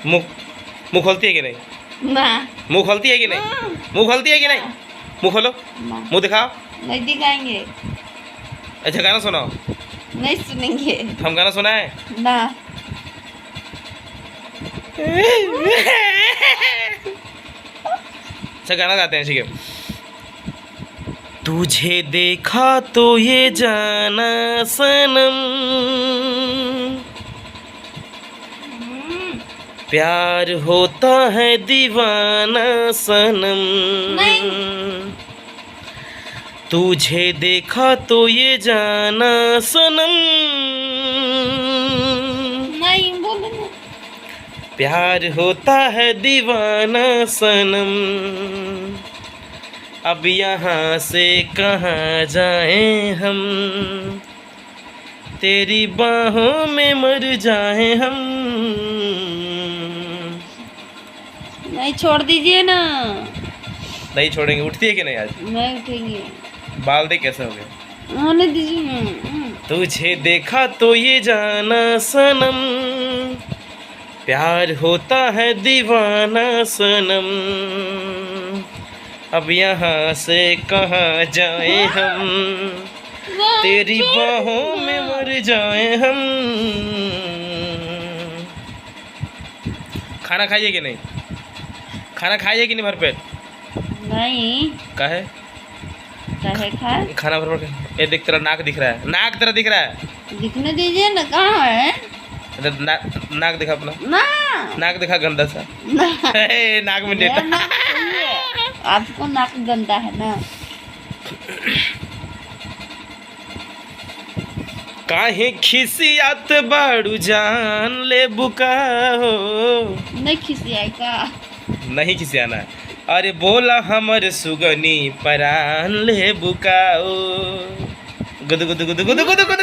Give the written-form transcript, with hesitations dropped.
मुंह मुंह खोलती है कि नहीं? ना मुंह खोलती है कि नहीं? मुंह खोलती है कि नहीं? मुंह खोलो, ना मुंह दिखाओ। नहीं दिखाएंगे, अच्छा गाना सुनाओ। नहीं सुनेंगे। हम गाना सुनाए? ना अच्छा गाना गाते हैं, ठीक है। तुझे देखा तो ये जाना सनम, प्यार होता है दीवाना सनम। नहीं। तुझे देखा तो ये जाना सनम, नहीं बोलो ना। प्यार होता है दीवाना सनम। अब यहाँ से कहाँ जाएं हम, तेरी बाहों में मर जाएं हम। नहीं छोड़ दीजिए ना। नहीं छोड़ेंगे। उठती है कि नहीं आज? नहीं उठेंगे। बाल देख कैसे हो गए? आने दीजिए ना। तुझे देखा तो ये जाना सनम, प्यार होता है दीवाना सनम। अब यहाँ से कहाँ जाएं हम, तेरी बाहों में मर जाएं हम। खाना खाइए कि नहीं? खाना खाइए कि नहीं भरपेट? नहीं काहे? काहे खाए? खाना भरपेट। ये देख, तेरा नाक दिख रहा है, नाक तेरा दिख रहा है। दिखने दीजिए ना, कहाँ है? नाक दिखा अपना, ना नाक दिखा गंदा सा। ना नाक में मेरा डेटा। नाक सही है, आपको नाक गंदा है ना। काहे खिसियात बाड़ू जान ले बुका हो। नहीं खिसियाई का। नहीं खिसियाना है। अरे बोला हमर सुगनी परान ले बुकाओ। गुद गुद गुद गुद गुद गुद